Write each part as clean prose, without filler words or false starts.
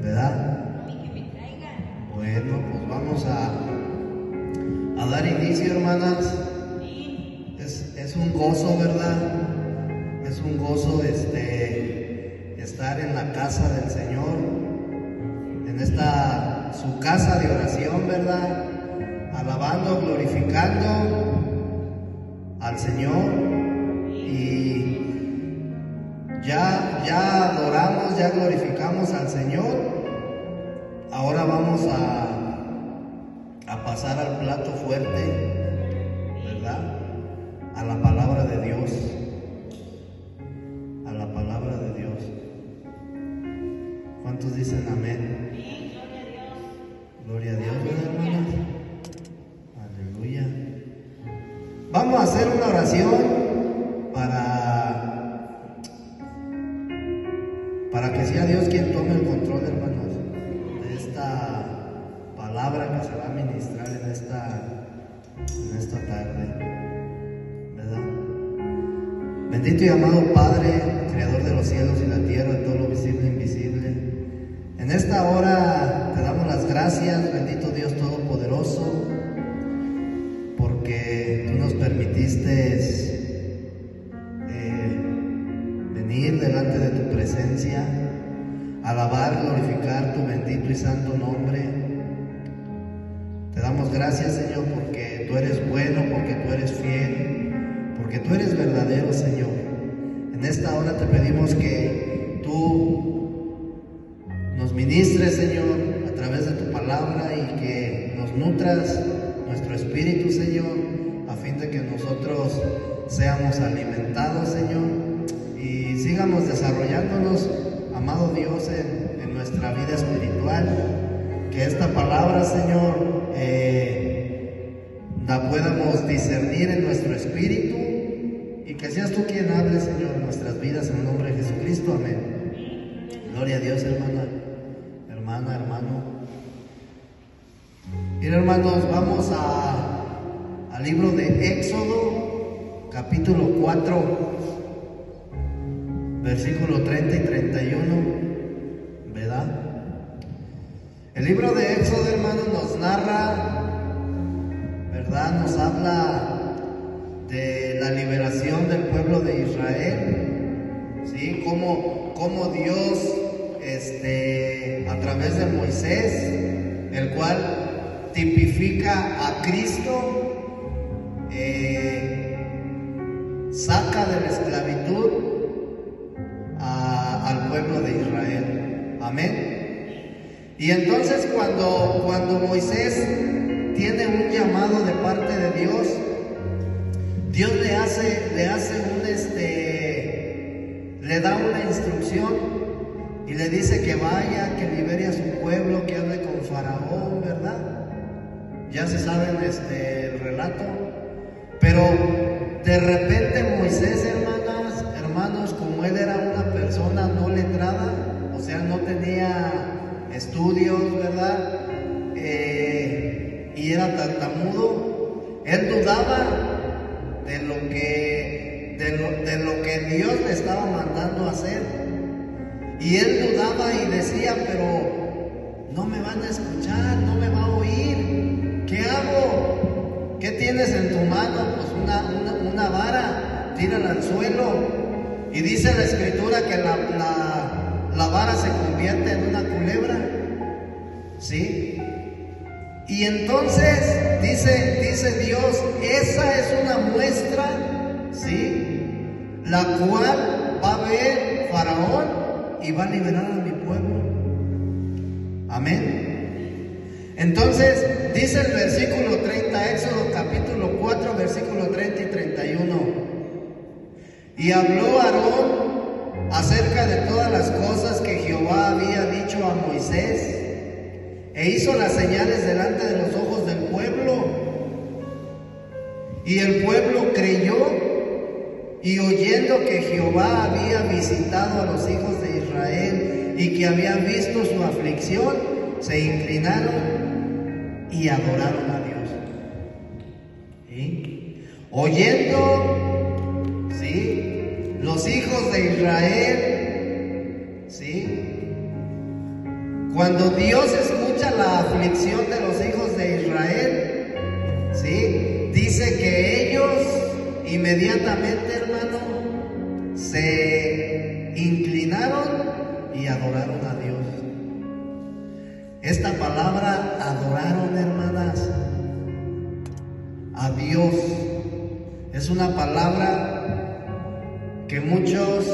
¿verdad? Bueno, pues vamos a dar inicio, hermanas. Es un gozo, ¿verdad? Es un gozo estar en la casa del Señor, en esta su casa de oración, ¿verdad? Alabando, glorificando al Señor. Y ya adoramos, ya glorificamos al Señor. Ahora vamos a pasar al plato fuerte, ¿verdad? A la palabra de Dios. A la palabra de Dios. ¿Cuántos dicen amén? Gloria a Dios, ¿verdad, hermanos? Aleluya. Vamos a hacer una oración para que sea Dios quien tome el control, hermanos, de esta palabra que se va a ministrar en esta tarde, ¿verdad? Bendito y amado Padre, Creador de los cielos y la tierra, de todo lo visible e invisible, en esta hora te damos las gracias, bendito Dios Todopoderoso, porque tú nos permitiste venir delante de tu presencia, alabar, glorificar tu bendito y santo nombre. Te damos gracias, Señor, porque tú eres bueno, porque tú eres fiel, porque tú eres verdadero, Señor. En esta hora te pedimos que tú nos ministres, Señor, a través de tu palabra y que nos nutras nuestro espíritu, Señor, a fin de que nosotros seamos alimentados, Señor, y sigamos desarrollándonos, amado Dios, en nuestra vida espiritual. Que esta palabra, Señor, la podamos discernir en nuestro espíritu y que seas tú quien hable, Señor, en nuestras vidas, en el nombre de Jesucristo. Amén. Gloria a Dios, hermano. Bien, hermanos, vamos al libro de Éxodo, capítulo 4, versículo 30 y 31, ¿verdad? El libro de Éxodo, hermanos, nos narra, ¿verdad? Nos habla de la liberación del pueblo de Israel, ¿sí? Cómo Dios, a través de Moisés, el cual tipifica a Cristo, saca de la esclavitud al pueblo de Israel. Amén. Y entonces cuando Moisés tiene un llamado de parte de Dios, Dios le da una instrucción y le dice que vaya, que libere a su pueblo, que hable con Faraón, ¿verdad? Ya se saben el relato. Pero de repente Moisés, hermanos, como él era una persona no letrada, o sea, no tenía estudios, ¿verdad? Y era tartamudo, él dudaba de lo que Dios le estaba mandando a hacer. Y él dudaba y decía, pero no me van a escuchar, no me va a oír. ¿Qué hago? ¿Qué tienes en tu mano? Pues una vara, tírala al suelo. Y dice la escritura que la vara se convierte en una culebra, ¿sí? Y entonces dice Dios, esa es una muestra, ¿sí? La cual va a ver Faraón y va a liberar a mi pueblo. Amén. Entonces dice el versículo 30, Éxodo capítulo 4, versículo 30 y 31. Y habló Aarón acerca de todas las cosas que Jehová había dicho a Moisés, e hizo las señales delante de los ojos del pueblo. Y el pueblo creyó, y oyendo que Jehová había visitado a los hijos de Israel y que había visto su aflicción, se inclinaron y adoraron a Dios. ¿Sí? Oyendo, ¿sí?, los hijos de Israel, ¿sí?, Cuando Dios escucha la aflicción de los hijos de Israel, ¿sí? Dice que ellos inmediatamente, hermano, se inclinaron y adoraron a Dios. Esta palabra adoraron, hermanas, a Dios, es una palabra que muchos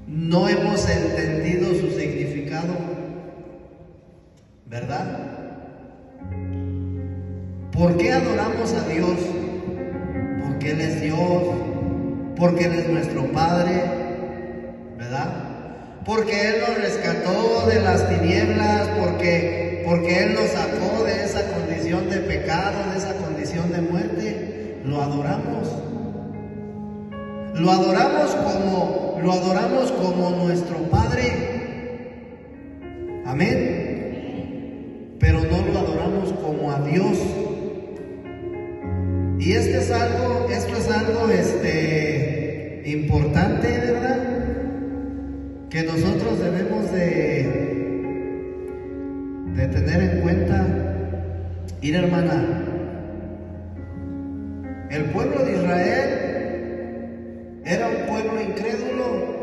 no hemos entendido su significado, ¿verdad? ¿Por qué adoramos a Dios? Porque Él es Dios, porque Él es nuestro Padre, ¿verdad? Porque Él nos rescató de las tinieblas, porque Él nos sacó de esa condición de pecado, de esa condición de muerte. Lo adoramos. Lo adoramos como nuestro Padre. Amén. Pero no lo adoramos como a Dios. Y esto es algo importante, ¿verdad? Que nosotros debemos de tener en cuenta. Ir, hermana, el pueblo de Israel era un pueblo incrédulo,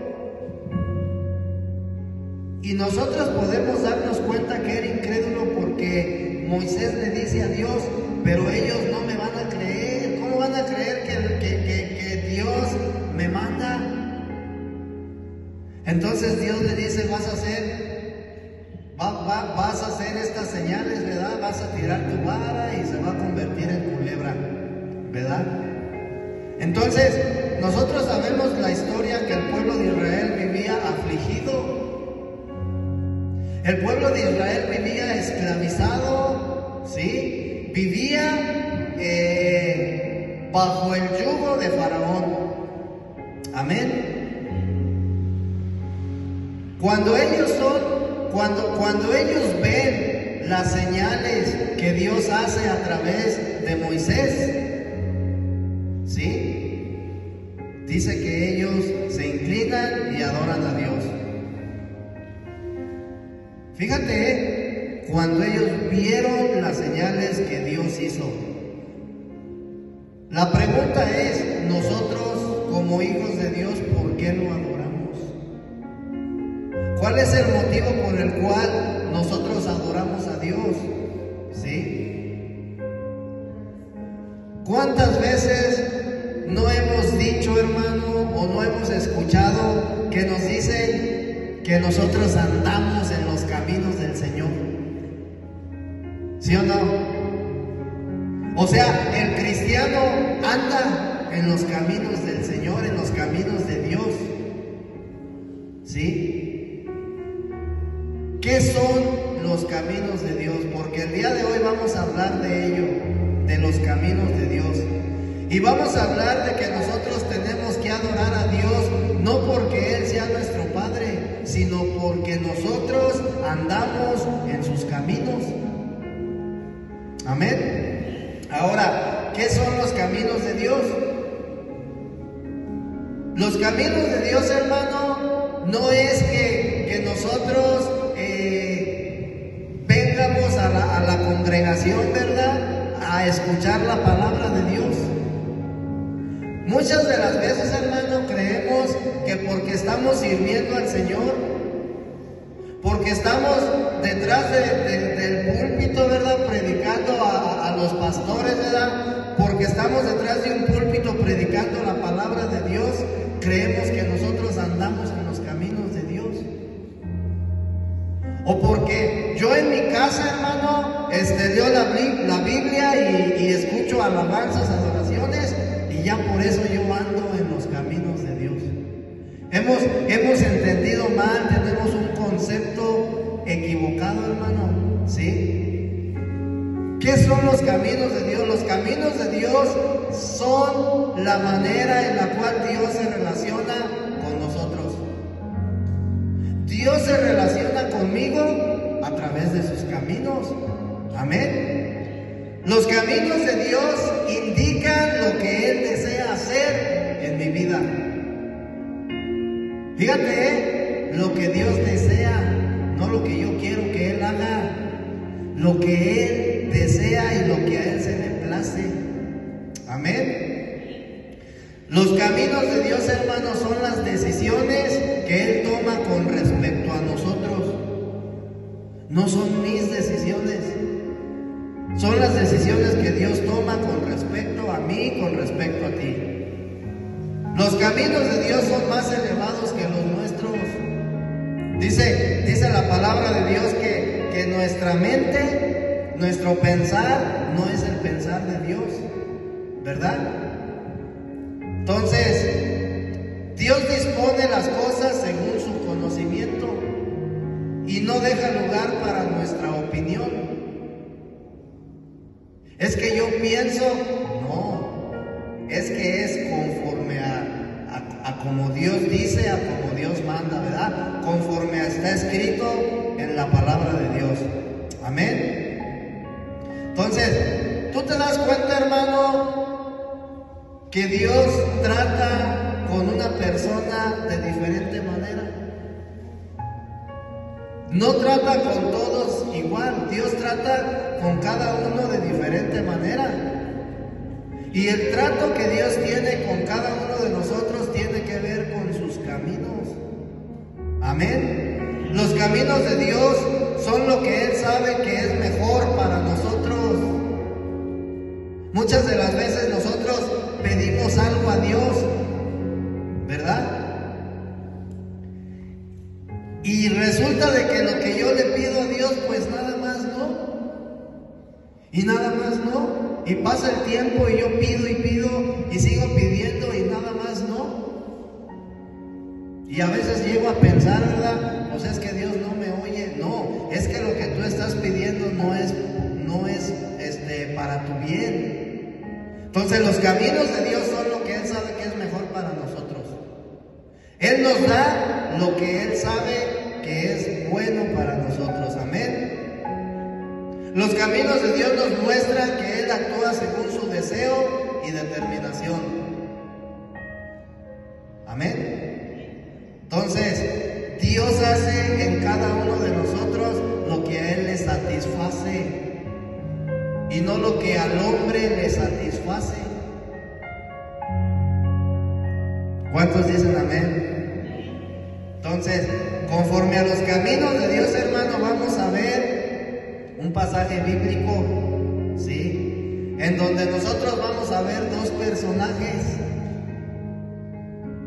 y nosotros podemos darnos cuenta que era incrédulo porque Moisés le dice a Dios: pero ellos no me van a creer. ¿Cómo van a creer que Dios me manda? Entonces Dios le dice: vas a hacer estas señales, ¿verdad? Vas a tirar tu vara y se va a convertir en culebra, ¿verdad? Entonces, nosotros sabemos la historia, que el pueblo de Israel vivía afligido. El pueblo de Israel vivía esclavizado, ¿sí? Vivía bajo el yugo de Faraón. Amén. Cuando ellos ven las señales que Dios hace a través de Moisés, ¿sí? Dice que ellos se inclinan y adoran a Dios. Fíjate, cuando ellos vieron las señales que Dios hizo. La pregunta es, nosotros como hijos de Dios, ¿por qué lo adoramos? ¿Cuál es el motivo por el cual nosotros adoramos a Dios? ¿Sí? ¿Cuántas veces no hemos dicho, hermano, o no hemos escuchado que nos dicen que nosotros andamos en los caminos del Señor? ¿Sí o no? O sea, el cristiano anda en los caminos del Señor, en los caminos de Dios. ¿Sí? ¿Qué son los caminos de Dios? Porque el día de hoy vamos a hablar de ello, de los caminos de Dios. Y vamos a hablar de que nosotros tenemos que adorar a Dios, no porque Él sea nuestro Padre, sino porque nosotros andamos en sus caminos. Amén. Ahora, ¿qué son los caminos de Dios? Los caminos de Dios, hermano, no es que nosotros vengamos a la congregación, ¿verdad?, a escuchar la palabra de Dios. Muchas de las veces, hermano, creemos que porque estamos sirviendo al Señor, porque estamos detrás del púlpito, ¿verdad?, predicando a los pastores, ¿verdad?, porque estamos detrás de un púlpito predicando la palabra de Dios, creemos que nosotros andamos en los caminos de Dios. O porque yo en mi casa, hermano, leo la Biblia y escucho alabanzas, adoraciones, y ya por eso yo ando en los caminos de Dios. Hemos entendido mal, tenemos un concepto equivocado, hermano, ¿sí? ¿Qué son los caminos de Dios? Los caminos de Dios son la manera en la cual Dios se relaciona con nosotros. Dios se relaciona conmigo a través de sus caminos. Amén. Los caminos de Dios indican lo que Él desea hacer en mi vida. Fíjate, lo que Dios desea lo que yo quiero que Él haga, lo que Él desea y lo que a Él se le place. Amén. Los caminos de Dios, hermanos, son las decisiones que Él toma con respecto a nosotros. No son mis decisiones, son las decisiones que Dios toma con respecto a mí, con respecto a ti. Los caminos de Dios son más elevados que los nuestros. Dice la palabra de Dios que nuestra mente, nuestro pensar, no es el pensar de Dios, ¿verdad? Entonces, Dios dispone las cosas según su conocimiento y no deja lugar para nuestra opinión. Es que yo pienso, no, es que es conforme a como Dios dice, a como Dios manda, ¿verdad? Conforme está escrito en la palabra de Dios. Amén. Entonces, ¿tú te das cuenta, hermano, que Dios trata con una persona de diferente manera? No trata con todos igual, Dios trata con cada uno de diferente manera. Y el trato que Dios tiene con cada uno de nosotros tiene que ver con sus caminos. Amén. Los caminos de Dios son lo que Él sabe que es mejor para nosotros. Muchas de las veces nosotros pedimos algo a Dios, ¿verdad? Y resulta de que lo que yo le pido a Dios, pues nada más no. Y nada más no. Y pasa el tiempo y yo pido y sigo pidiendo y nada más no. Y a veces llego a pensar, ¿verdad? Pues es que Dios no me oye. No, es que lo que tú estás pidiendo no es para tu bien. Entonces los caminos de Dios son lo que Él sabe que es mejor para nosotros. Él nos da lo que Él sabe que es bueno para nosotros. Amén. Los caminos de Dios nos muestran que Él actúa según su deseo y determinación. Amén. Entonces, Dios hace en cada uno de nosotros lo que a Él le satisface y no lo que al hombre le satisface. ¿Cuántos dicen amén? Entonces, conforme a los caminos de Dios, hermano, vamos a ver un pasaje bíblico, ¿sí? En donde nosotros vamos a ver dos personajes.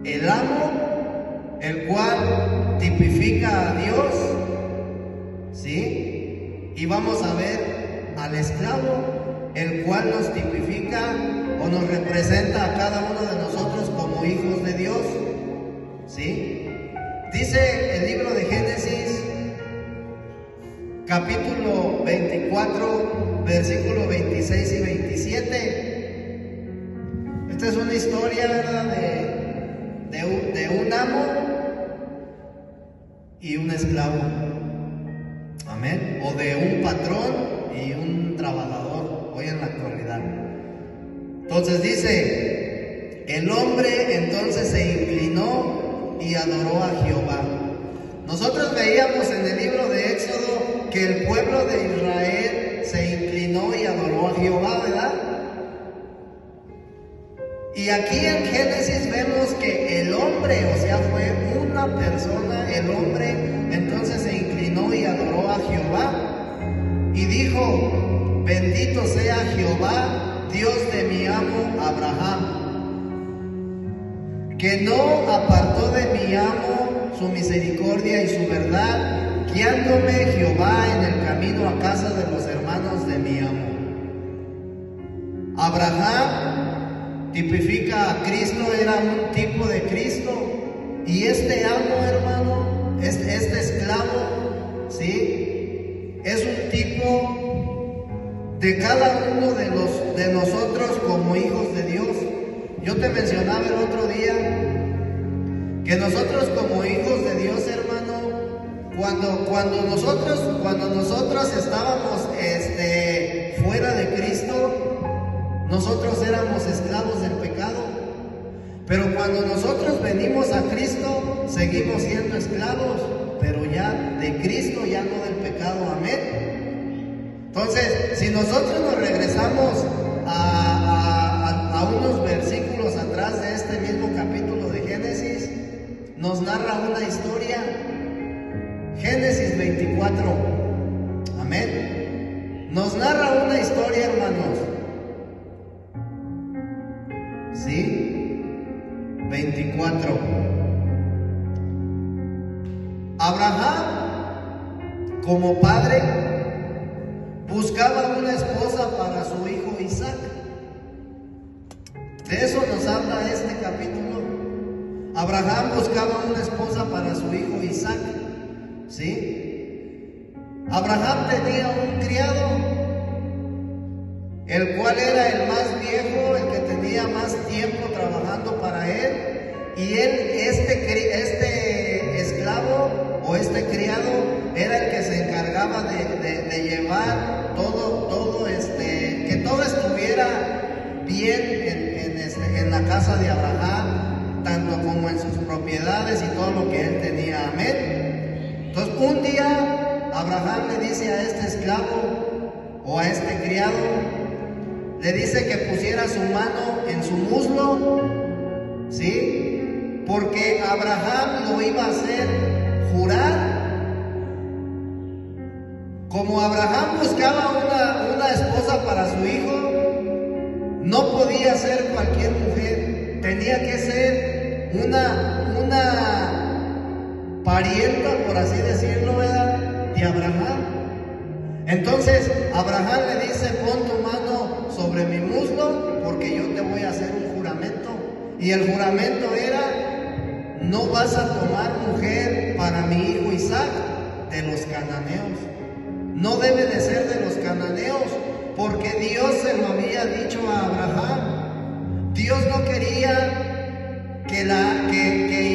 El amo, el cual tipifica a Dios, ¿sí? Y vamos a ver al esclavo, el cual nos tipifica o nos representa a cada uno de nosotros como hijos de Dios, ¿sí? Dice el libro de Génesis, capítulo 24, versículos 26 y 27. Esta es una historia, ¿verdad?, de un amo y un esclavo. Amén. O de un patrón y un trabajador, hoy en la actualidad. Entonces dice, el hombre entonces se inclinó y adoró a Jehová. Nosotros veíamos en el libro de Éxodo que el pueblo de Israel se inclinó y adoró a Jehová, ¿verdad? Y aquí en Génesis vemos que el hombre, o sea, fue una persona, el hombre entonces se inclinó y adoró a Jehová. Y dijo, bendito sea Jehová, Dios de mi amo Abraham, que no apartó de mi amo su misericordia y su verdad, guiándome Jehová en el camino a casa de los hermanos de mi amo. Abraham tipifica a Cristo, era un tipo de Cristo. Y este amo, hermano, este esclavo, ¿sí?, es un tipo de cada uno de nosotros como hijos de Dios. Yo te mencionaba el otro día que nosotros como hijos de Dios, hermano, cuando nosotros estábamos fuera de Cristo, nosotros éramos esclavos del pecado. Pero cuando nosotros venimos a Cristo, seguimos siendo esclavos, pero ya de Cristo, ya no del pecado. Amén. Entonces, si nosotros nos regresamos a unos versículos atrás de este mismo capítulo de Génesis, nos narra una historia. Génesis 24. Amén. Nos narra una historia, hermanos. ¿Sí? 24. Abraham, como padre, buscaba una esposa para su hijo Isaac. De eso nos habla este capítulo. Abraham buscaba una esposa para su hijo Isaac. ¿Sí? Abraham tenía un criado, el cual era el más viejo, el que tenía más tiempo trabajando para él. Y él, este esclavo o este criado, era el que se encargaba de llevar todo que todo estuviera bien en la casa de Abraham, tanto como en sus propiedades y todo lo que él tenía. Amén. Entonces, un día Abraham le dice a este esclavo o a este criado, le dice que pusiera su mano en su muslo, ¿sí? Porque Abraham lo iba a hacer jurar. Como Abraham buscaba una esposa para su hijo, no podía ser cualquier mujer, tenía que ser una parienta, por así decirlo, ¿verdad?, de Abraham. Entonces Abraham le dice: pon tu mano sobre mi muslo, porque yo te voy a hacer un juramento. Y el juramento era: no vas a tomar mujer para mi hijo Isaac de los cananeos. No debe de ser de los cananeos, porque Dios se lo había dicho a Abraham. Dios no quería que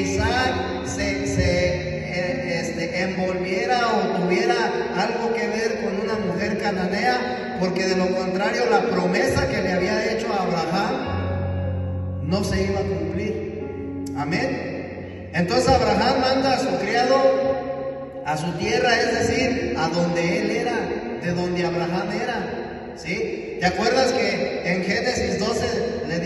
Isaac se envolviera o tuviera algo que ver con una mujer cananea, porque de lo contrario la promesa que le había hecho a Abraham no se iba a cumplir. Amén. Entonces Abraham manda a su criado a su tierra, es decir, a donde él era, de donde Abraham era. ¿Sí? ¿Te acuerdas que en Génesis 12 le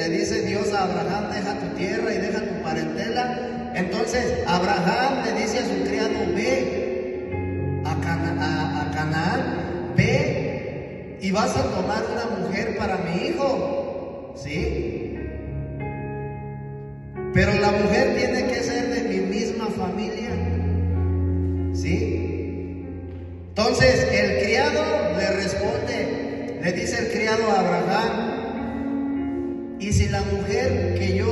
dice Dios a Abraham: deja tu tierra y deja tu parentela? Entonces Abraham le dice a su criado: ve a Canaán, ve y vas a tomar una mujer para mi hijo. ¿Sí? Pero la mujer tiene que ser de mi misma familia. ¿Sí? Entonces el criado le responde, le dice el criado a Abraham: y si la mujer que yo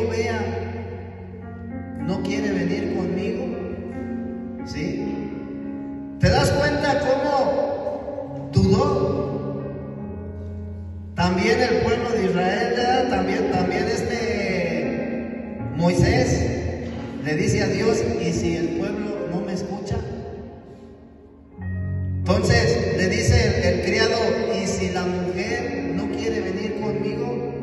vea no quiere venir conmigo. ¿Sí? ¿Te das cuenta cómo dudó? También el pueblo de Israel, también Moisés le dice a Dios: ¿y si el pueblo no me escucha? Entonces le dice el criado: ¿y si la mujer no quiere venir conmigo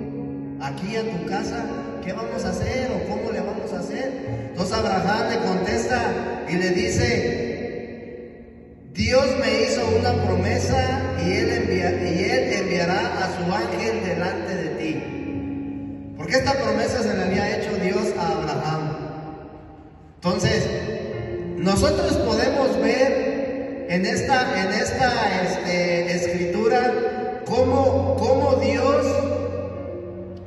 aquí a tu casa? ¿Qué vamos a hacer o cómo le vamos a hacer? Entonces Abraham le contesta y le dice: Dios me hizo una promesa y él enviará a su ángel delante de ti. Porque esta promesa se le había hecho Dios a Abraham. Entonces, nosotros podemos ver en esta escritura cómo Dios,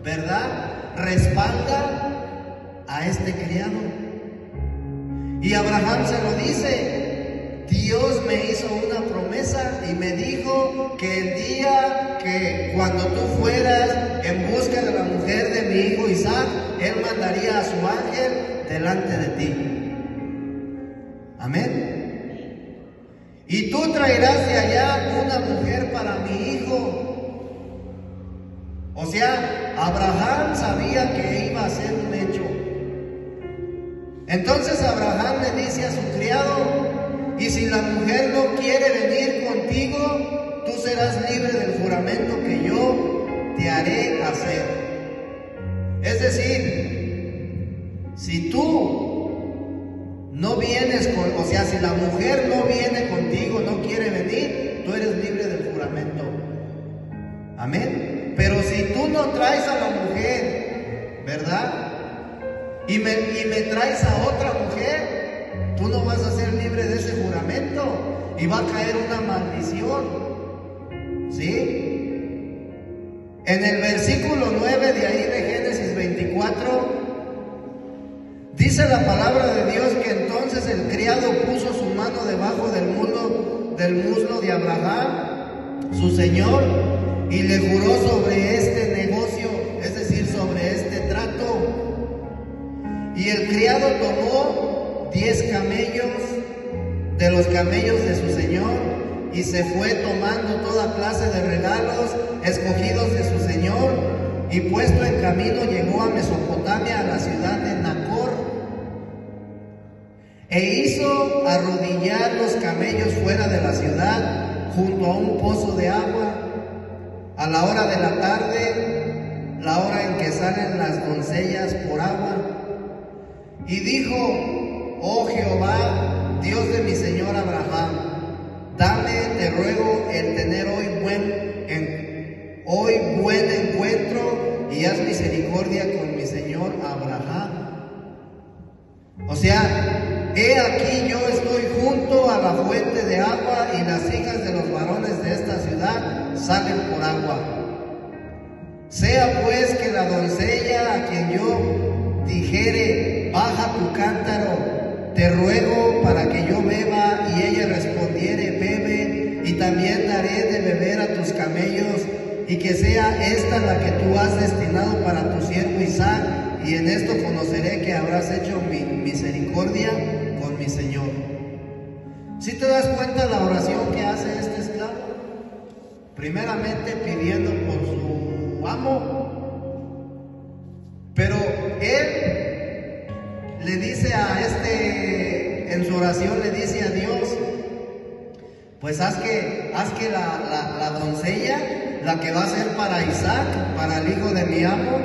¿verdad?, respalda a este criado. Y Abraham se lo dice: Dios me hizo una promesa y me dijo que el día que cuando tú fueras en busca de la mujer de mi hijo Isaac, él mandaría a su ángel delante de ti. Amén. Y tú traerás de allá una mujer para mi hijo. O sea, Abraham sabía que iba a ser un hecho. Entonces Abraham le dice a su criado: y si la mujer no quiere venir contigo, tú serás libre del juramento que yo te haré hacer. Es decir, si tú no vienes con, o sea, si la mujer no viene contigo, no quiere venir, tú eres libre del juramento. Amén. Pero si tú no traes a la mujer, ¿verdad? Y me traes a otra mujer, tú no vas a ser libre de ese juramento y va a caer una maldición. ¿Sí? En el versículo 9 de ahí de Génesis 24, dice la palabra de Dios que entonces el criado puso su mano debajo del muslo de Abraham, su señor, y le juró sobre este negocio, es decir, sobre este trato. Y el criado tomó 10 camellos de los camellos de su señor y se fue tomando toda clase de regalos escogidos de su señor, y puesto en camino llegó a Mesopotamia, a la ciudad de Nacor, e hizo arrodillar los camellos fuera de la ciudad, junto a un pozo de agua, a la hora de la tarde, la hora en que salen las doncellas por agua. Y dijo: oh Jehová, Dios de mi señor Abraham, dame, te ruego, el tener hoy buen encuentro, y haz misericordia con mi señor Abraham. O sea, he aquí yo estoy junto a la fuente de agua, y las hijas de los varones de esta ciudad salen por agua. Sea pues que la doncella a quien yo dijere: baja tu cántaro, te ruego, para que yo beba, y ella respondiere: bebe, y también daré de beber a tus camellos, y que sea esta la que tú has destinado para tu siervo Isaac, y en esto conoceré que habrás hecho mi misericordia con mi señor. ¿Sí te das cuenta la oración que hace este esclavo? Primeramente pidiendo por su amo, pero él le dice en su oración le dice a Dios: pues haz que la doncella, la que va a ser para Isaac, para el hijo de mi amo,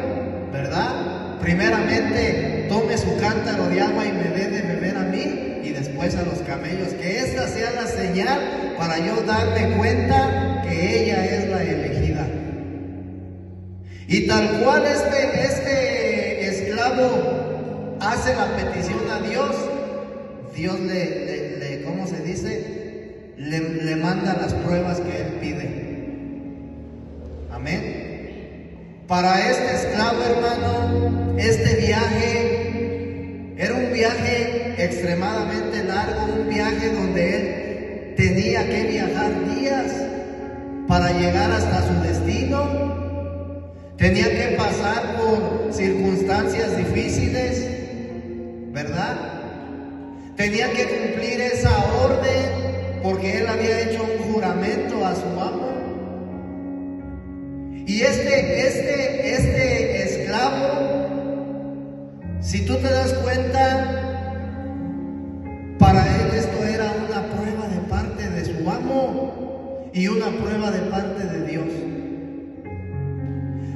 ¿verdad? Primeramente tome su cántaro de agua y me dé de beber a mí, y después a los camellos. Que esta sea la señal para yo darme cuenta que ella es la elegida. Y tal cual este esclavo hace la petición a Dios, Dios ¿cómo se dice? Le manda las pruebas que él pide. Amén. Para este esclavo, hermano, este viaje era un viaje extremadamente largo, un viaje donde él tenía que viajar días para llegar hasta su destino. Tenía que pasar por circunstancias difíciles, ¿verdad? Tenía que cumplir esa orden porque él había hecho un juramento a su amo. Y este esclavo, si tú te das cuenta, para él esto era una prueba de parte de su amo y una prueba de parte de Dios.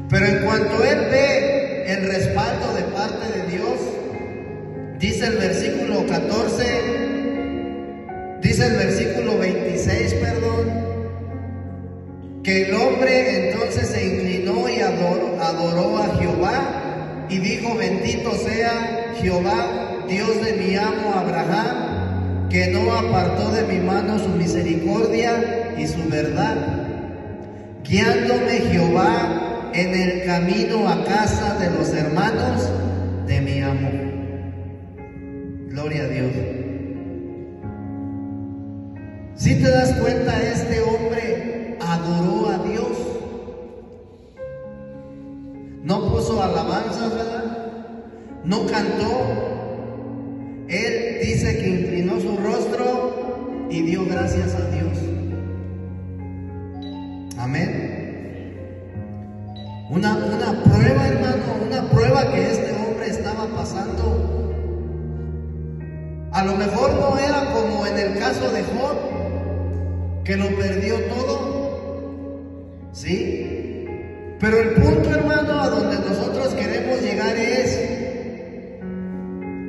Pero en cuanto él ve el respaldo de parte de Dios, dice el versículo 14, dice el versículo 26, que el hombre entonces se inclinó y adoró a Jehová y dijo: bendito sea Jehová, Dios de mi amo Abraham, que no apartó de mi mano su misericordia y su verdad, guiándome Jehová en el camino a casa de los hermanos de mi amo. Gloria a Dios. Si te das cuenta, este hombre adoró a Dios. No puso alabanzas, ¿verdad? No cantó. Él dice que inclinó su rostro y dio gracias a Dios. Amén. Una prueba, hermano, una prueba que este hombre estaba pasando. A lo mejor no era como en el caso de Job, que lo perdió todo, ¿sí? Pero el punto, hermano, a donde nosotros queremos llegar es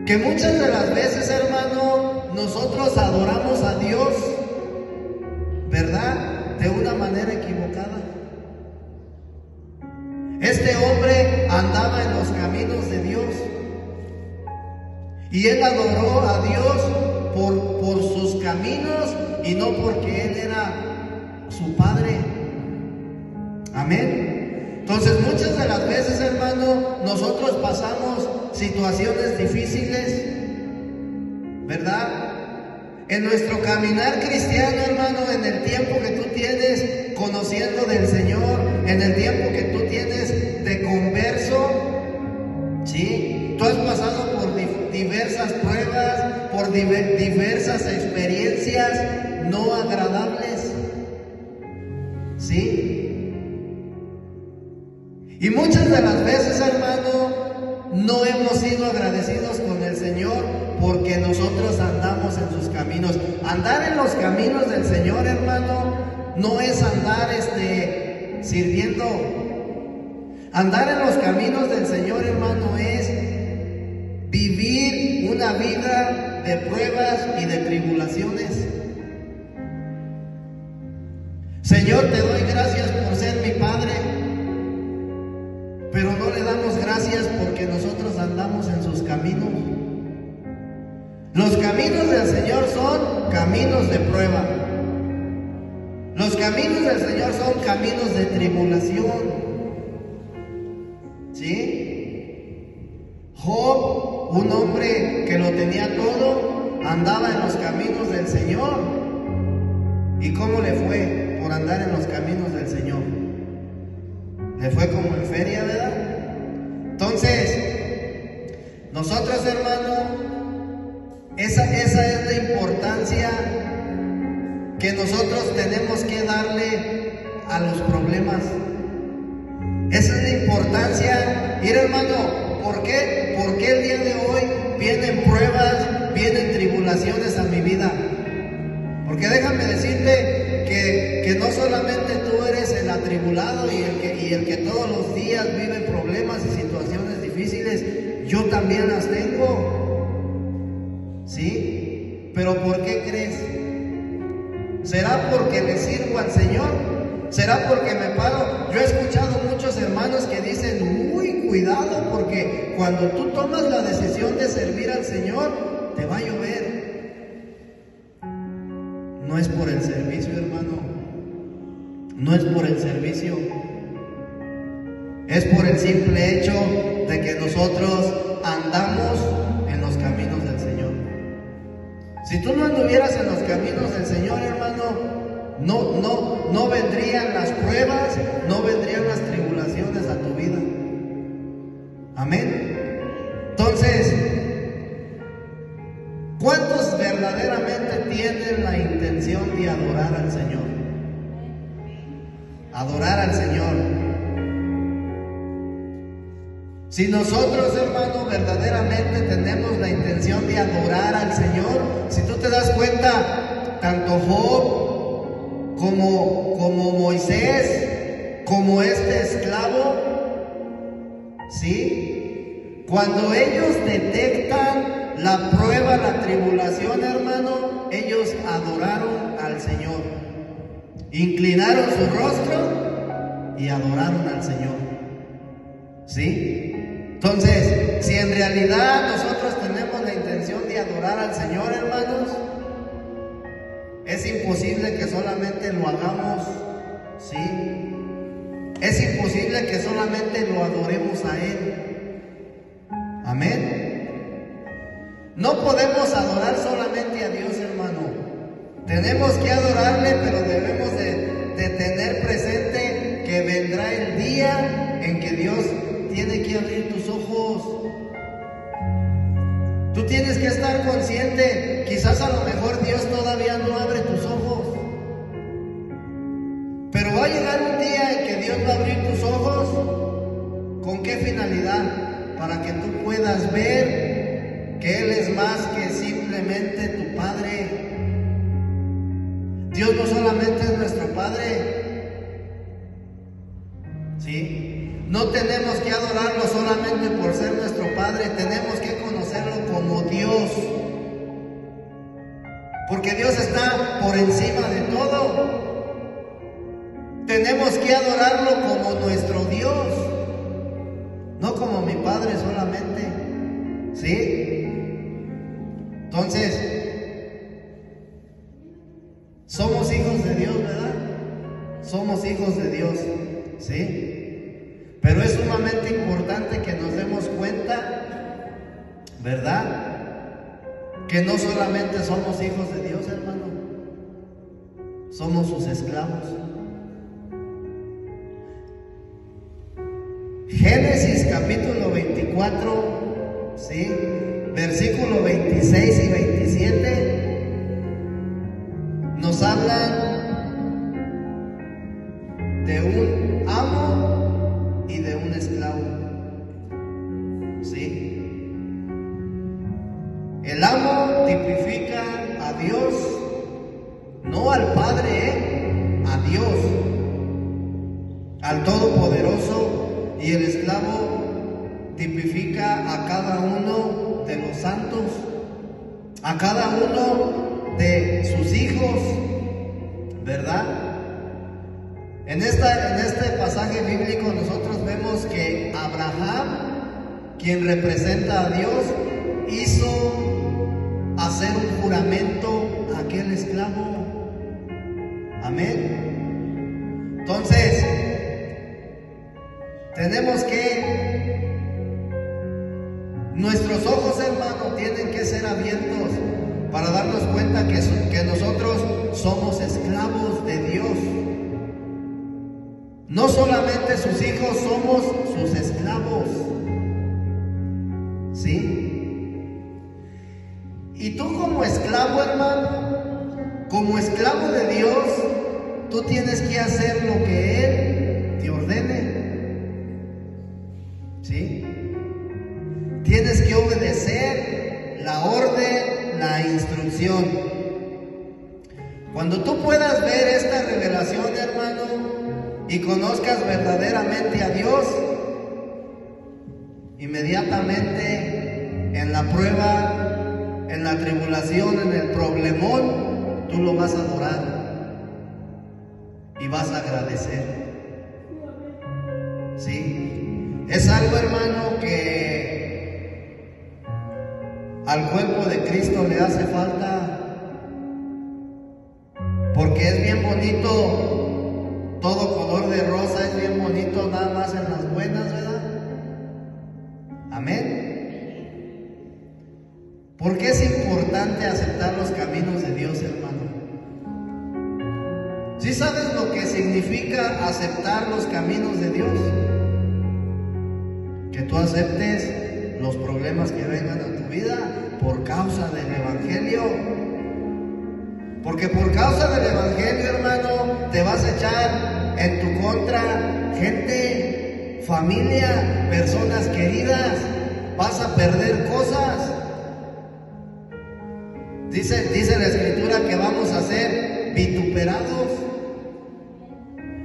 que muchas de las veces, hermano, nosotros adoramos a Dios, ¿verdad?, de una manera equivocada. Este hombre andaba en los caminos de Dios y él adoró a Dios por sus caminos y no porque él era su padre. Amén. Entonces muchas de las veces, hermano, nosotros pasamos situaciones difíciles, ¿verdad? En nuestro caminar cristiano, hermano, en el tiempo que tú tienes conociendo del Señor, en el tiempo que tú tienes de converso, ¿sí? Tú has pasado por diversas pruebas, por diversas experiencias no agradables, ¿sí? Y muchas de las veces, hermano, no hemos sido agradecidos con el Señor porque nosotros andamos en sus caminos. Andar en los caminos del Señor, hermano, no es andar sirviendo. Andar en los caminos del Señor, hermano, es vivir una vida de pruebas y de tribulaciones. Señor, te doy gracias por ser mi Padre, pero no le damos gracias porque nosotros andamos en sus caminos. Los caminos del Señor son caminos de prueba. Los caminos del Señor son caminos de tribulación. ¿Sí? Job, un hombre que lo tenía todo, andaba en los caminos del Señor. ¿Y cómo le fue por andar en los caminos del Señor? Le fue como en feria, ¿verdad? Entonces, nosotros, hermano, esa es la importancia que nosotros tenemos que darle a los problemas. Esa es la importancia. Mira, hermano, ¿por qué? Porque el día de hoy vienen pruebas, vienen tribulaciones a mi vida. Porque déjame decirte que no solamente tú eres el atribulado y el que todos los días vive problemas y situaciones difíciles, yo también las tengo. ¿Sí? ¿Pero por qué crees? ¿Será porque le sirvo al Señor? ¿Será porque me paro? Yo he escuchado muchos hermanos que dicen, uy, cuidado, porque cuando tú tomas la decisión de servir al Señor, te va a llover. No es por el servicio, hermano. No es por el servicio. Es por el simple hecho de que nosotros andamos en los caminos del Señor. Si tú no anduvieras en los caminos del Señor, hermano, no vendrían las pruebas, no vendrían las tribulaciones a tu vida. Amén. Entonces, ¿cuántos verdaderamente tienen la intención de adorar al Señor? Adorar al Señor. Si nosotros, hermano, verdaderamente tenemos la intención de adorar al Señor, si tú te das cuenta, tanto Job como Moisés, como este esclavo, ¿sí? Cuando ellos detectan la prueba, la tribulación, hermano, ellos adoraron al Señor. Inclinaron su rostro y adoraron al Señor. ¿Sí? Entonces, si en realidad nosotros tenemos la intención de adorar al Señor, hermanos, es imposible que solamente lo hagamos, ¿sí? Es imposible que solamente lo adoremos a Él. Amén. No podemos adorar solamente a Dios, hermano. Tenemos que adorarle, pero debemos de tener presente que vendrá el día en que Dios tiene que abrir tus ojos. Tú tienes que estar consciente. Quizás a lo mejor Dios todavía no abre tus ojos, pero va a llegar un día en que Dios va a abrir tus ojos. ¿Con qué finalidad? Para que tú puedas ver que Él es más que simplemente tu Padre. Dios no solamente es nuestro Padre, ¿sí? No tenemos que adorarlo solamente por ser nuestro Padre, tenemos que conocerlo como Dios. porque Dios está por encima de todo. Tenemos que adorarlo como nuestro Dios, no como mi Padre solamente, ¿sí? Entonces, somos hijos de Dios, ¿verdad? Somos hijos de Dios, ¿sí? Pero es sumamente importante que nos demos cuenta, ¿verdad? Que no solamente somos hijos de Dios, hermano, somos sus esclavos. Génesis capítulo 24, ¿sí? Versículo 26 y 27 nos hablan de un amo y de un esclavo, ¿sí? El amo tipifica a Dios, no al Padre, a Dios, al Todopoderoso, y el esclavo tipifica a cada uno de los santos, a cada uno de sus hijos, ¿verdad? En este pasaje bíblico nosotros vemos que Abraham, quien representa a Dios, hizo hacer un juramento a aquel esclavo. Amén. Entonces, tenemos que, nuestros ojos, hermano, tienen que ser abiertos para darnos cuenta que nosotros somos esclavos de Dios. No solamente sus hijos, somos sus esclavos, ¿sí? Y tú como esclavo, hermano, como esclavo de Dios, tú tienes que hacer lo que Él te ordene, ¿sí? Tienes que obedecer la orden, la instrucción. Cuando tú puedas ver esta revelación, hermano, y conozcas verdaderamente a Dios, inmediatamente en la prueba, en la tribulación, en el problemón, tú lo vas a adorar y vas a agradecer, ¿sí? Es algo, hermano, que al cuerpo de Cristo le hace falta, porque es bien bonito. Todo color de rosa es bien bonito, nada más en las buenas, ¿verdad? Amén. ¿Por qué es importante aceptar los caminos de Dios, hermano? ¿Sí sabes lo que significa aceptar los caminos de Dios? Que tú aceptes los problemas que vengan a tu vida por causa del Evangelio. Porque por causa del Evangelio, hermano, te vas a echar en tu contra gente, familia, personas queridas. Vas a perder cosas. Dice la Escritura que vamos a ser vituperados.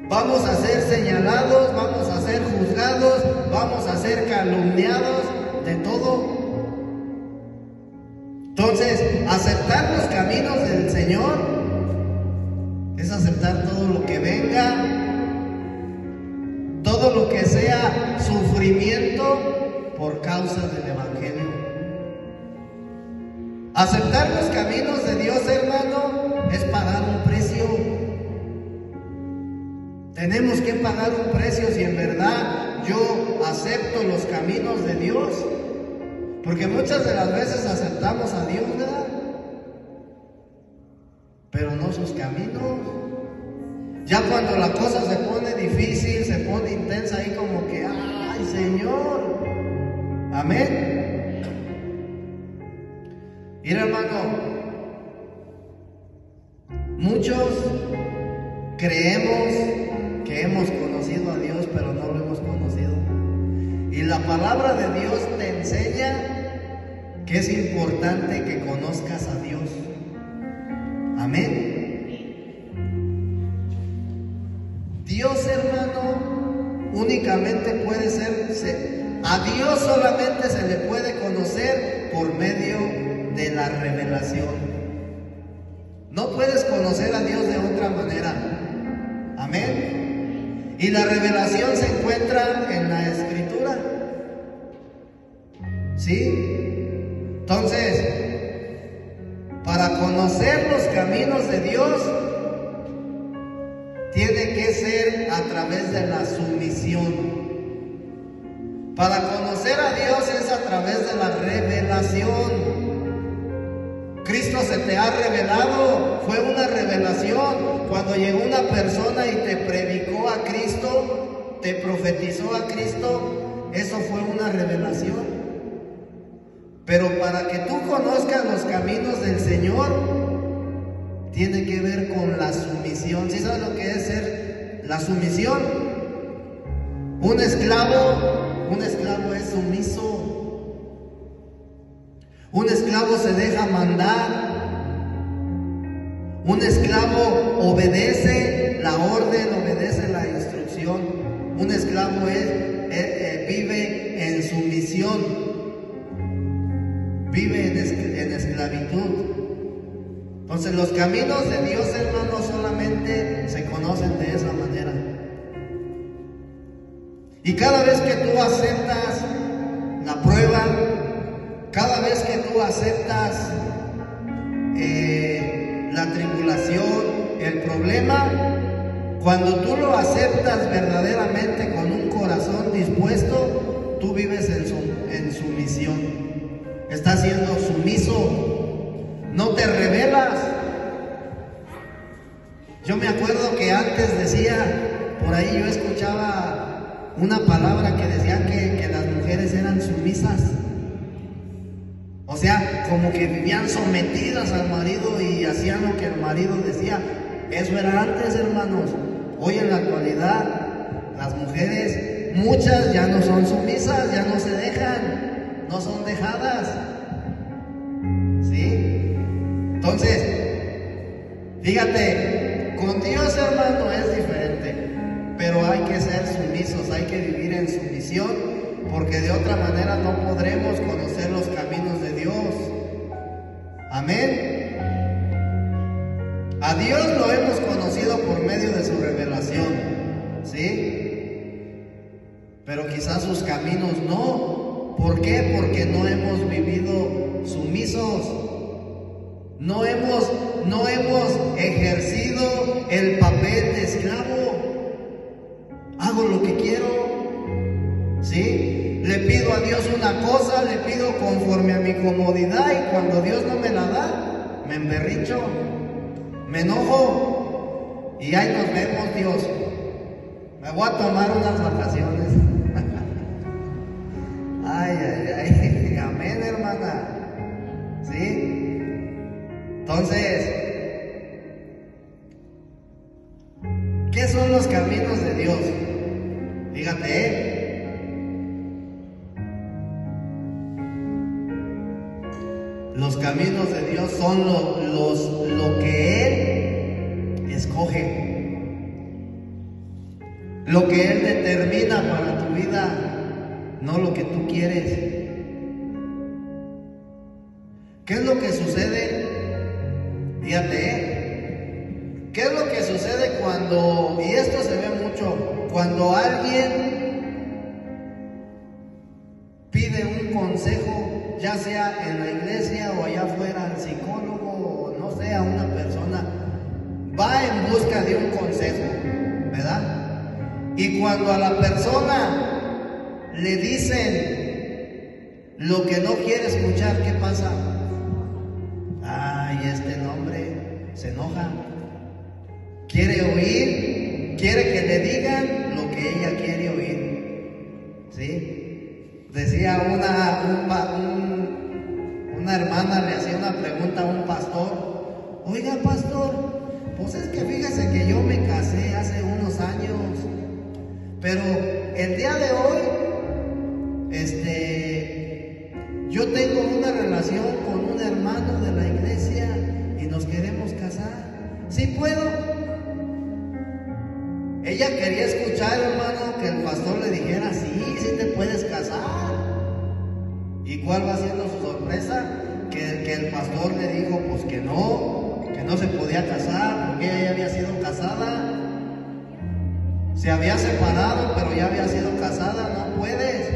Vamos a ser señalados, vamos a ser juzgados, vamos a ser calumniados, de todo. Entonces, aceptar los caminos del Señor es aceptar todo lo que venga, todo lo que sea sufrimiento por causa del Evangelio. Aceptar los caminos de Dios, hermano, es pagar un precio. Tenemos que pagar un precio si en verdad yo acepto los caminos de Dios. Porque muchas de las veces aceptamos a Dios, ¿verdad? Pero no sus caminos. Ya cuando la cosa se pone difícil, se pone intensa, ahí como que, ¡ay, Señor! Amén. Mira, hermano, muchos creemos que hemos conocido a Dios, pero no lo hemos conocido. Y la palabra de Dios te enseña que es importante que conozcas a Dios. Amén. Dios, hermano, únicamente puede ser, a Dios solamente se le puede conocer por medio de la revelación. No puedes conocer a Dios de otra manera. Amén. Y la revelación se encuentra en la Escritura. ¿Sí? Entonces, para conocer los caminos de Dios, tiene que ser a través de la sumisión. Para conocer a Dios es a través de la revelación. Cristo se te ha revelado, fue una revelación. Cuando llegó una persona y te predicó a Cristo, te profetizó a Cristo, eso fue una revelación. Pero para que tú conozcas los caminos del Señor, tiene que ver con la sumisión. ¿Sí sabes lo que es ser la sumisión? Un esclavo es sumiso. Un esclavo se deja mandar. Un esclavo obedece la orden, obedece la instrucción. Un esclavo vive en sumisión, vive en esclavitud. Entonces los caminos de Dios, hermanos, solamente se conocen de esa manera. Y cada vez que tú aceptas la prueba, cada vez que tú aceptas la tribulación, el problema, cuando tú lo aceptas verdaderamente con un corazón dispuesto, tú vives en sumisión. Estás siendo sumiso, no te rebelas. Yo me acuerdo que antes decía, por ahí yo escuchaba una palabra que decía que las mujeres eran sumisas. O sea, como que vivían sometidas al marido y hacían lo que el marido decía. Eso era antes, hermanos. Hoy en la actualidad, las mujeres, muchas ya no son sumisas, ya no se dejan, no son dejadas. ¿Sí? Entonces, fíjate, con Dios, hermano, es diferente. Pero hay que ser sumisos, hay que vivir en sumisión, porque de otra manera no podremos conocer los caminos de Dios. Amén. A Dios lo hemos conocido por medio de su revelación, ¿sí? Pero quizás sus caminos no. ¿Por qué? Porque no hemos vivido sumisos. No hemos ejercido el papel de esclavo. Hago lo que quiero, ¿sí? Le pido a Dios una cosa, le pido conforme a mi comodidad, y cuando Dios no me la da, me emberricho, me enojo, y ahí nos vemos, Dios. Me voy a tomar unas vacaciones. Ay, ay, ay, amén, hermana. ¿Sí? Entonces, ¿qué son los caminos de Dios? Fíjate, los caminos de Dios son lo que Él escoge, lo que Él determina para tu vida, no lo que tú quieres. ¿Qué es lo que sucede? Fíjate, ¿qué es lo que sucede cuando, y esto se ve mucho, cuando alguien pide un consejo, ya sea en la iglesia o allá afuera, al psicólogo, o no sé, a una persona, va en busca de un consejo, ¿verdad? Y cuando a la persona le dicen lo que no quiere escuchar, ¿qué pasa? Ay, este hombre se enoja, quiere oír, quiere que le digan lo que ella quiere oír, ¿sí? Decía una hermana, le hacía una pregunta a un pastor: oiga, pastor, pues es que fíjese que yo me casé hace unos años, pero el día de hoy, yo tengo una relación con un hermano de la iglesia y nos queremos casar. ¿Sí puedo? Ella quería escuchar, hermano, que el pastor le dijera: sí, sí te puedes casar. ¿Y cuál va siendo su sorpresa? Que el pastor le dijo pues que no, que no se podía casar porque ella ya había sido casada. Se había separado, pero ya había sido casada, no puedes.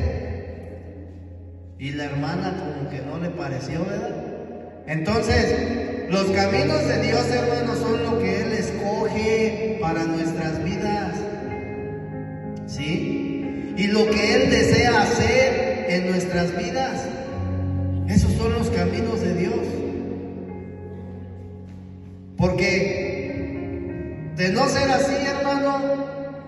Y la hermana como que no le pareció, ¿verdad? Entonces, los caminos de Dios, hermanos, son lo que Él escoge para nuestras vidas, ¿sí? Y lo que Él desea hacer en nuestras vidas, esos son los caminos de Dios. Porque de no ser así, hermano,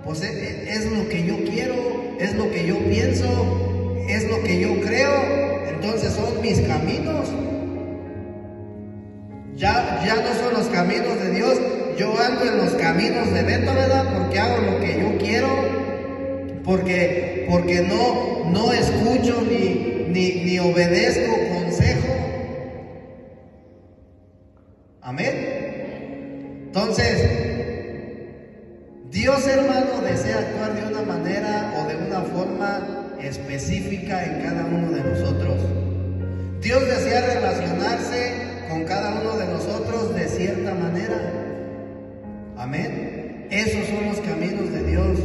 pues es lo que yo quiero, es lo que yo pienso, es lo que yo creo, entonces son mis caminos. Ya no son los caminos de Dios. Yo ando en los caminos de Beto, ¿verdad? Porque hago lo que yo quiero, porque no escucho ni obedezco consejo. Amén. Entonces, Dios, hermano, desea actuar de una manera o de una forma específica en cada uno de nosotros. Dios desea relacionarse con cada uno de nosotros de cierta manera. Amén. Esos son los caminos de Dios.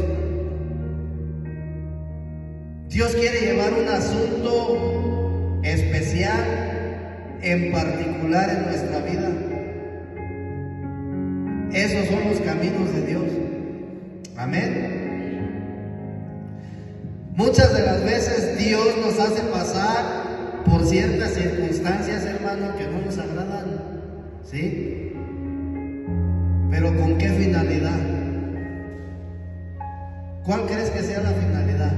Dios quiere llevar un asunto especial, en particular en nuestra vida. Esos son los caminos de Dios. Amén. Muchas de las veces Dios nos hace pasar por ciertas circunstancias, hermano, que no nos agradan, ¿sí? Pero ¿con qué finalidad? ¿Cuál crees que sea la finalidad?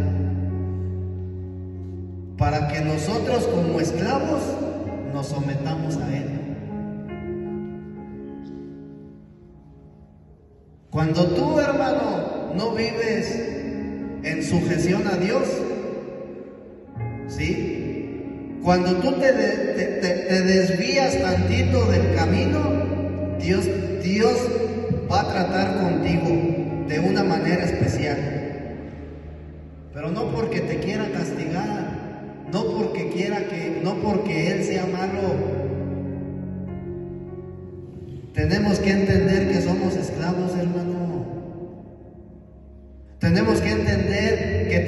Para que nosotros como esclavos nos sometamos a Él. Cuando tú, hermano, no vives en sujeción a Dios, ¿sí? Cuando tú te desvías tantito del camino, Dios va a tratar contigo de una manera especial. Pero no porque te quiera castigar, no porque Él sea malo. Tenemos que entender que somos esclavos, hermano. Tenemos que entender que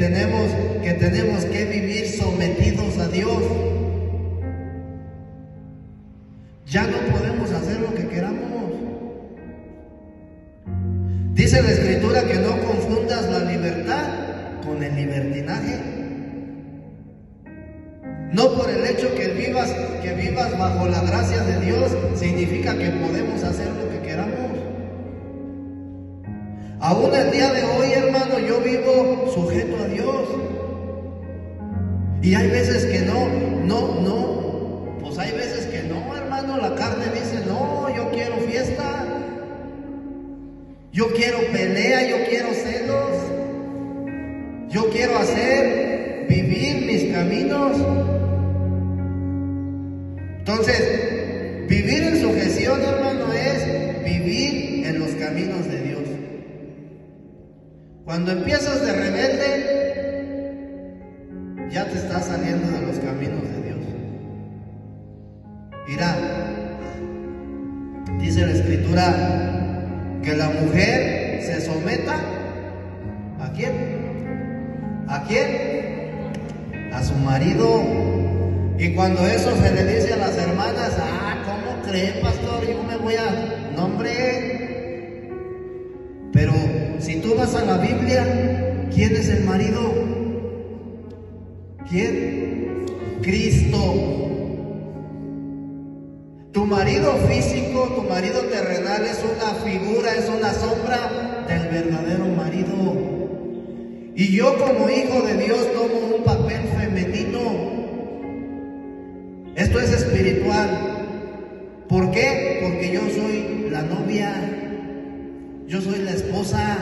tenemos que vivir sometidos a Dios. Ya no podemos hacer lo que queramos. Dice la Escritura que no confundas la libertad con el libertinaje. No por el hecho que vivas bajo la gracia de Dios significa que podemos hacer lo que queramos. Aún el día de hoy, hermano, yo vivo sujeto a Dios. Y hay veces que pues hay veces que no, hermano, la carne dice, no, yo quiero fiesta, yo quiero pelea, yo quiero celos, yo quiero vivir mis caminos. Entonces, vivir en sujeción, hermano, es vivir en los caminos de Dios. Cuando empiezas de rebelde, ya te estás saliendo de los caminos de Dios. Mira, dice la Escritura que la mujer se someta ¿a quién? ¿A quién? A su marido. Y cuando eso se le dice a las hermanas, ¿cómo cree, pastor? Yo me voy a... No, hombre. Pero si tú vas a la Biblia, ¿quién es el marido? ¿Quién? Cristo. Tu marido físico, tu marido terrenal es una figura, es una sombra del verdadero marido. Y yo como hijo de Dios tomo un papel femenino. Esto es espiritual. ¿Por qué? Porque yo soy la novia, yo soy la esposa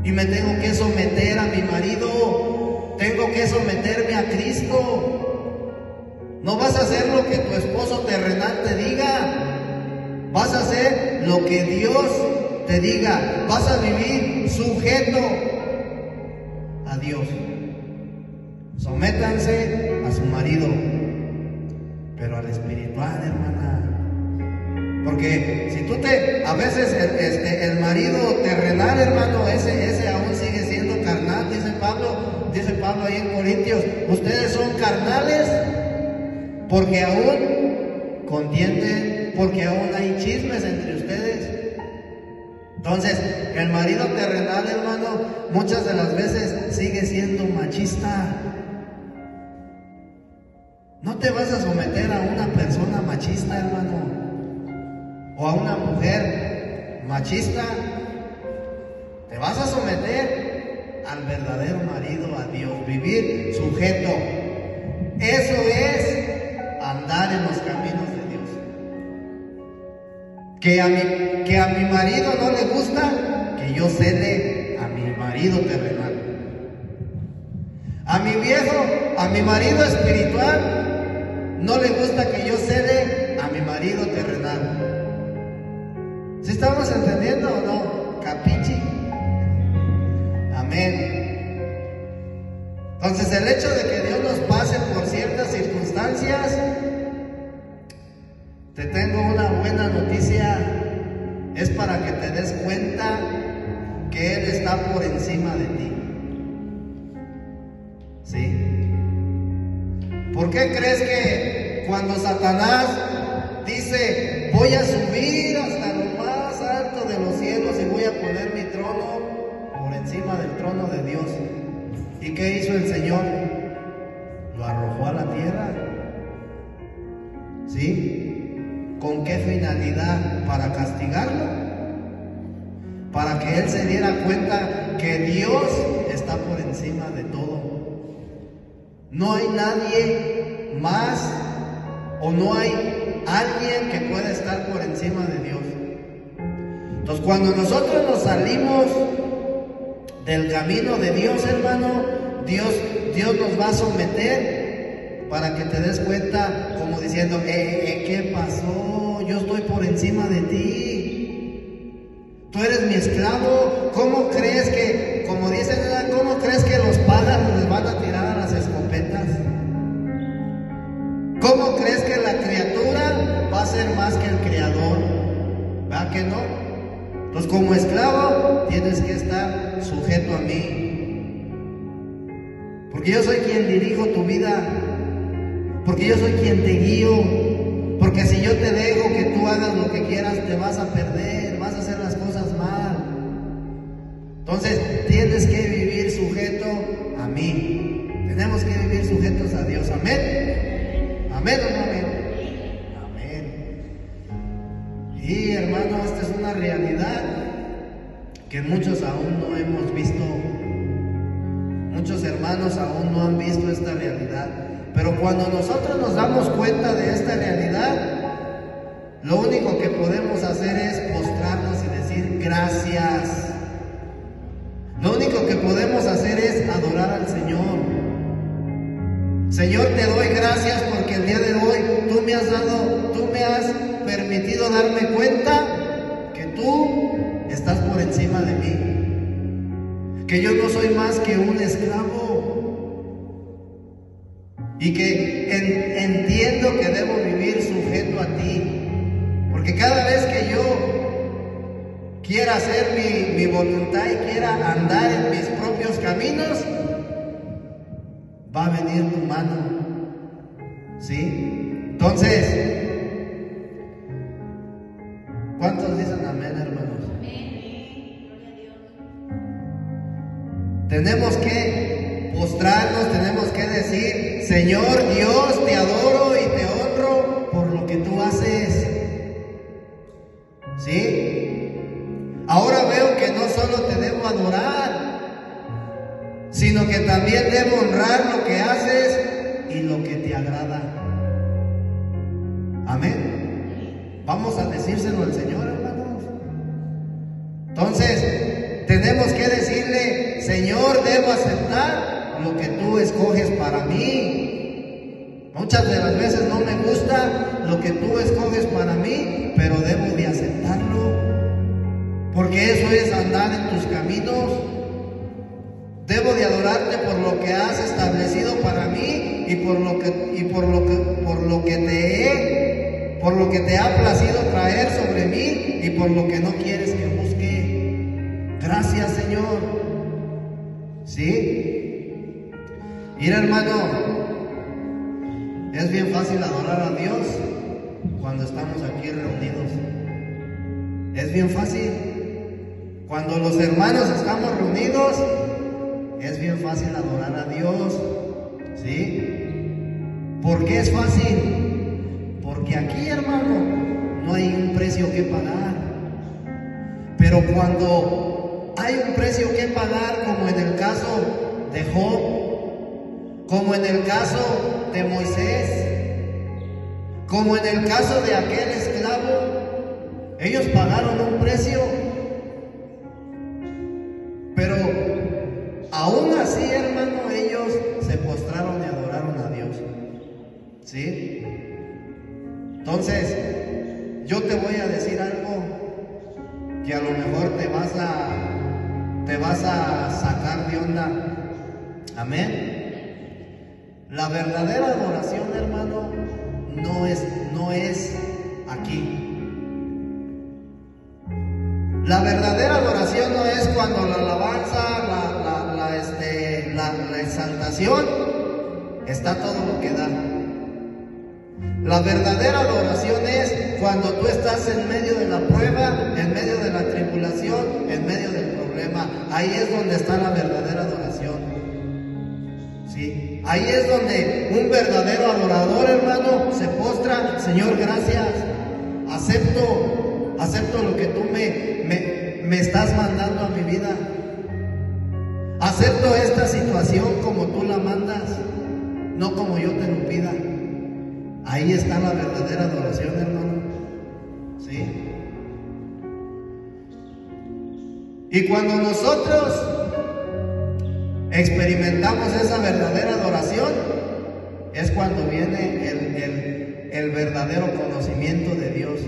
y me tengo que someter a mi marido, tengo que someterme a Cristo. No vas a hacer lo que tu esposo terrenal te diga, vas a hacer lo que Dios te diga, vas a vivir sujeto a Dios. Sométanse a su marido, pero al espiritual, hermana. Porque si a veces el marido terrenal, hermano, ese aún sigue siendo carnal, dice Pablo ahí en Corintios, ustedes son carnales porque aún contienden, porque aún hay chismes entre ustedes. Entonces, el marido terrenal, hermano, muchas de las veces sigue siendo machista. No te vas a someter a una persona machista, hermano, o a una mujer machista. Te vas a someter al verdadero marido, a Dios, vivir sujeto. Eso es andar en los caminos de Dios. Que a mi marido no le gusta que yo cede a mi marido terrenal. A mi marido espiritual no le gusta que yo cede a mi marido terrenal. ¿Sí estamos entendiendo o no? ¿Capichi? Amén. Entonces, el hecho de que Dios nos pase por ciertas circunstancias, te tengo una buena noticia, es para que te des cuenta que Él está por encima de ti. ¿Sí? ¿Por qué crees que cuando Satanás dice, voy a subir hasta lo más alto de los cielos y voy a poner mi trono por encima del trono de Dios? ¿Y qué hizo el Señor? Lo arrojó a la tierra. ¿Sí? ¿Con qué finalidad? ¿Para castigarlo? Para que Él se diera cuenta que Dios está por encima de todo. No hay nadie más, o no hay alguien que pueda estar por encima de Dios. Entonces, cuando nosotros nos salimos del camino de Dios, hermano, Dios nos va a someter para que te des cuenta, como diciendo, ¿qué pasó? Yo estoy por encima de ti. Tú eres mi esclavo. ¿Cómo crees que, como dicen, cómo crees que los pájaros les van a tirar a las escopetas? ¿Cómo crees que la criatura va a ser más que el creador? ¿Verdad que no? Entonces, como esclavo, tienes que estar sujeto a mí. Porque yo soy quien dirijo tu vida. Porque yo soy quien te guío. Porque si yo te dejo que tú hagas lo que quieras, te vas a perder, vas a hacer las cosas mal. Entonces, tienes que vivir sujeto a mí. Tenemos que vivir sujetos a Dios. Amén. Amén o no amén. Amén. Y hermano, esta es una realidad que muchos aún no hemos visto. Muchos hermanos aún no han visto esta realidad. Pero cuando nosotros nos damos cuenta de esta realidad, lo único que podemos hacer es postrarnos y decir gracias. Lo único que podemos hacer es adorar al Señor. Señor, te doy gracias porque el día de hoy tú me has permitido darme cuenta que tú estás por encima de mí. Que yo no soy más que un esclavo. Y que entiendo que debo vivir sujeto a ti. Porque cada vez que yo quiera hacer mi voluntad y quiera andar en mis propios caminos, va a venir tu mano. ¿Sí? Entonces, ¿cuántos dicen amén, hermanos? Amén. Gloria a Dios. Tenemos que postrarnos, tenemos que decir, Señor Dios, te adoro y te honro por lo que tú haces. ¿Sí? Ahora veo que no solo te debo adorar, sino que también debo honrar lo que haces y lo que te agrada. Amén. Vamos a decírselo al Señor, hermanos. Entonces, tenemos que decirle, Señor, debo aceptar lo que tú escoges para mí. Muchas de las veces no me gusta lo que tú escoges para mí, pero debo de aceptarlo, porque eso es andar en tus caminos. Debo de adorarte por lo que has establecido para mí y por lo que te he por lo que te ha placido traer sobre mí y por lo que no quieres que busque. Gracias, Señor. ¿Sí? Mira, hermano, es bien fácil adorar a Dios cuando estamos aquí reunidos. Es bien fácil. Cuando los hermanos estamos reunidos, es bien fácil adorar a Dios. ¿Sí? ¿Por qué es fácil? Porque aquí, hermano, no hay un precio que pagar. Pero cuando hay un precio que pagar, como en el caso de Job, como en el caso de Moisés, como en el caso de aquel esclavo, ellos pagaron un precio, pero aún así, hermano, ellos se postraron y adoraron a Dios. ¿Sí? Entonces, yo te voy a decir algo que a lo mejor te vas a sacar de onda. Amén. La verdadera adoración, hermano, no es aquí. La verdadera adoración no es cuando la alabanza, la exaltación está todo lo que da. La verdadera adoración es cuando tú estás en medio de la prueba, en medio de la tribulación, en medio del problema. Ahí es donde está la verdadera adoración. ¿Sí? Ahí es donde un verdadero adorador, hermano, se postra. Señor, gracias. Acepto lo que tú me estás mandando a mi vida. Acepto esta situación como tú la mandas, no como yo te lo pida. Ahí está la verdadera adoración, hermano. ¿Sí? Y cuando nosotros experimentamos esa verdadera adoración, es cuando viene el verdadero conocimiento de Dios.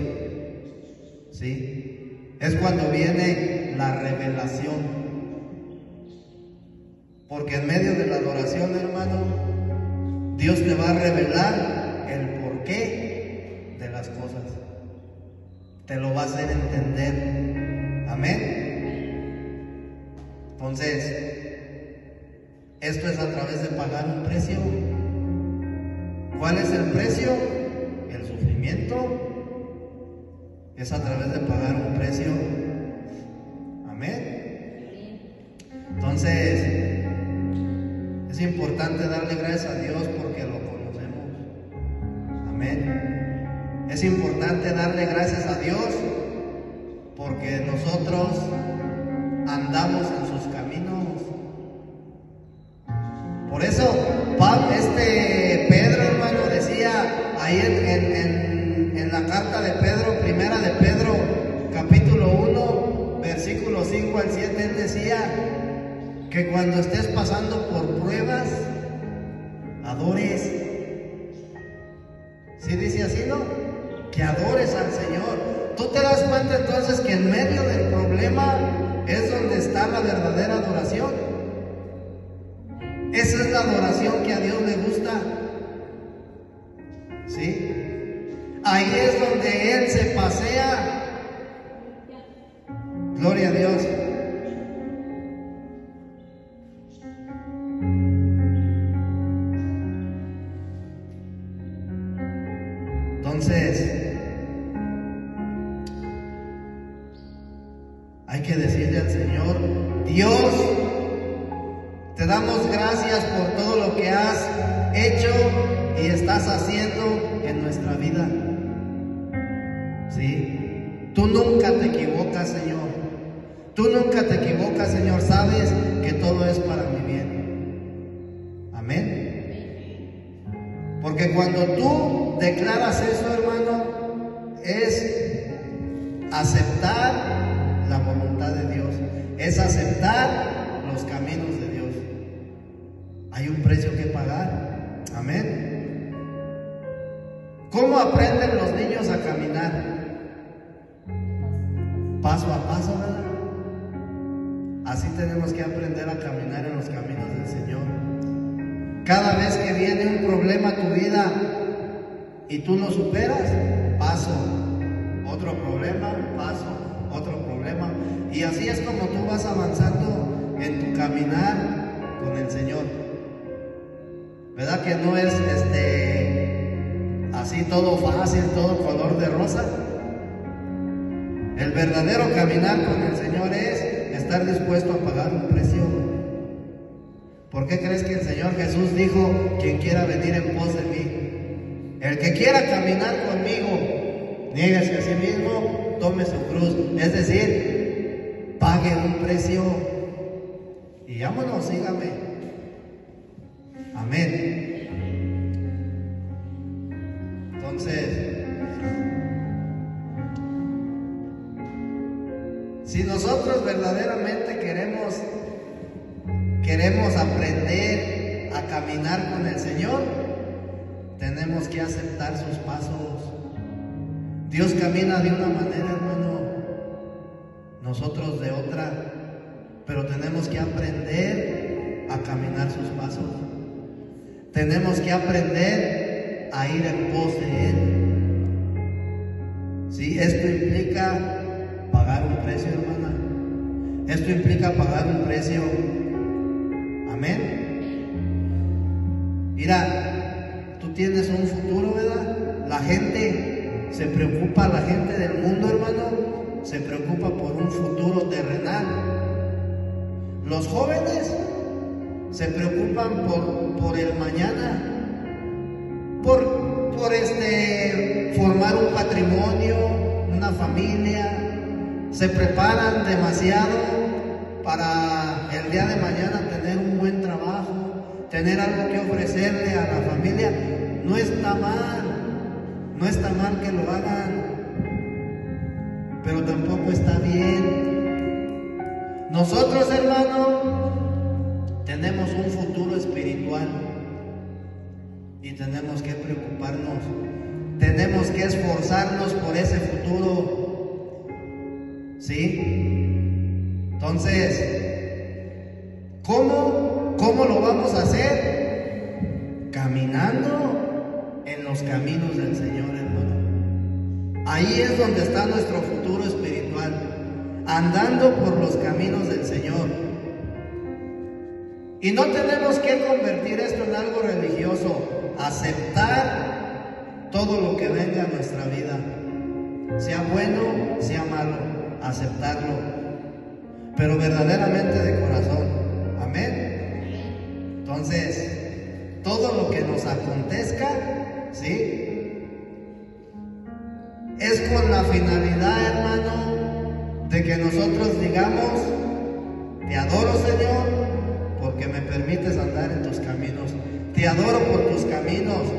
¿Sí? Es cuando viene la revelación. Porque en medio de la adoración, hermano, Dios te va a revelar el porqué de las cosas. Te lo va a hacer entender. Amén. Entonces, esto es a través de pagar un precio. ¿Cuál es el precio? El sufrimiento. Es a través de pagar un precio. Amén. Entonces, es importante darle gracias a Dios porque lo conocemos. Amén. Es importante darle gracias a Dios porque nosotros andamos en sus caminos. Por eso, Pedro, hermano, decía ahí en la carta de Pedro, primera de Pedro, capítulo 1, versículo 5 al 7, él decía que cuando estés pasando por pruebas, adores. ¿Sí dice así, no? Que adores al Señor. Tú te das cuenta entonces que en medio del problema es donde está la verdadera adoración. Esa es la adoración que a Dios le gusta. ¿Sí? Ahí es donde Él se pasea. Gloria a Dios. Entonces, hay que decirle al Señor: Dios, te damos gracias por todo lo que has hecho y estás haciendo en nuestra vida. ¿Sí? Tú nunca te equivocas, Señor. Tú nunca te equivocas, Señor. Sabes que todo es para mi bien. Amén. Porque cuando tú declaras eso, hermano, es aceptar la voluntad de Dios. Es aceptar los caminos de Dios. Hay un precio que pagar. Amén. ¿Cómo aprenden los niños a caminar? Paso a paso, ¿verdad? Así tenemos que aprender a caminar en los caminos del Señor. Cada vez que viene un problema a tu vida y tú lo superas, paso, otro problema, paso, otro problema. Y así es como tú vas avanzando en tu caminar con el Señor. ¿Verdad que no es así todo fácil, todo color de rosa? El verdadero caminar con el Señor es estar dispuesto a pagar un precio. ¿Por qué crees que el Señor Jesús dijo: quien quiera venir en pos de mí? El que quiera caminar conmigo, niéguese a sí mismo, tome su cruz. Es decir, pague un precio y vámonos, sígame. Amén. Entonces, si nosotros verdaderamente queremos aprender a caminar con el Señor, tenemos que aceptar sus pasos. Dios camina de una manera, hermano, nosotros de otra, pero tenemos que aprender a caminar sus pasos. Tenemos que aprender a ir en pos de Él. Sí, esto implica pagar un precio, hermana. Esto implica pagar un precio. Amén. Mira, tú tienes un futuro, ¿verdad? La gente se preocupa, la gente del mundo, hermano, se preocupa por un futuro terrenal. Los jóvenes se preocupan por el mañana, por formar un patrimonio, una familia. Se preparan demasiado para el día de mañana tener un buen trabajo, tener algo que ofrecerle a la familia. No está mal que lo hagan, pero tampoco está bien. Nosotros, hermano, tenemos un futuro espiritual y tenemos que preocuparnos, tenemos que esforzarnos por ese futuro. ¿Sí? Entonces, ¿cómo lo vamos a hacer? Caminando en los caminos del Señor, hermano. Ahí es donde está nuestro futuro espiritual, andando por los caminos del Señor. Y no tenemos que convertir esto en algo religioso, aceptar todo lo que venga a nuestra vida, sea bueno, sea malo. Aceptarlo, pero verdaderamente de corazón. Amén. Entonces, todo lo que nos acontezca, ¿sí?, es con la finalidad, hermano, de que nosotros digamos: te adoro, Señor, porque me permites andar en tus caminos. Te adoro por tus caminos.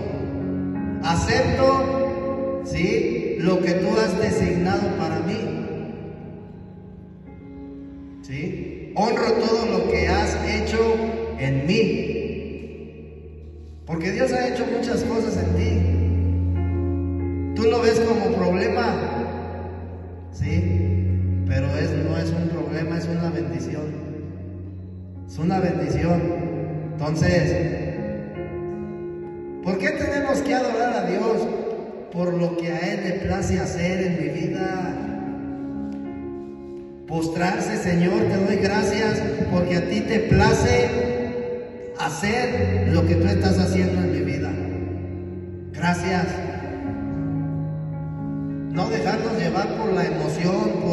Acepto, ¿sí?, lo que tú has designado para mí. ¿Sí? Honro todo lo que has hecho en mí, porque Dios ha hecho muchas cosas en ti. Tú lo ves como problema, ¿sí?, pero no es un problema, es una bendición. Es una bendición. Entonces, ¿por qué tenemos que adorar a Dios? Por lo que a Él le place hacer en mi vida. Postrarse: Señor, te doy gracias porque a ti te place hacer lo que tú estás haciendo en mi vida. Gracias. No dejarnos llevar por la emoción,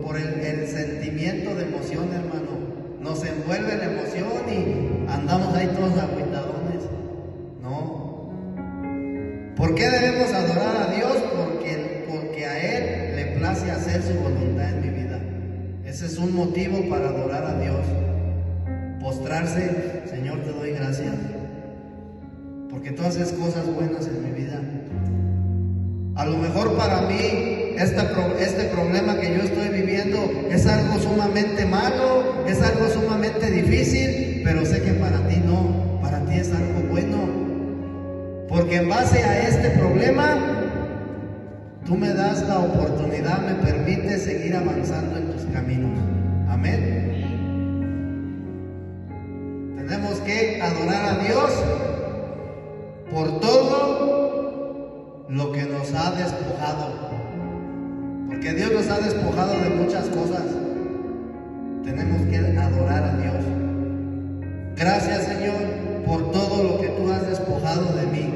por el sentimiento de emoción, hermano. Nos envuelve la emoción y andamos ahí todos agüitadones. No. ¿Por qué debemos adorar a Dios? Porque a Él le place hacer su voluntad en mi vida. Ese es un motivo para adorar a Dios. Postrarse: Señor, te doy gracias porque tú haces cosas buenas en mi vida. A lo mejor para mí este problema que yo estoy viviendo es algo sumamente malo, es algo sumamente difícil, pero sé que para ti no, para ti es algo bueno, porque en base a este problema tú me das la oportunidad, me permites seguir avanzando en tus caminos. Amén. Tenemos que adorar a Dios por todo lo que nos ha ha despojado. Porque Dios nos ha despojado de muchas cosas. Tenemos que adorar a Dios. Gracias, Señor, por todo lo que tú has despojado de mí.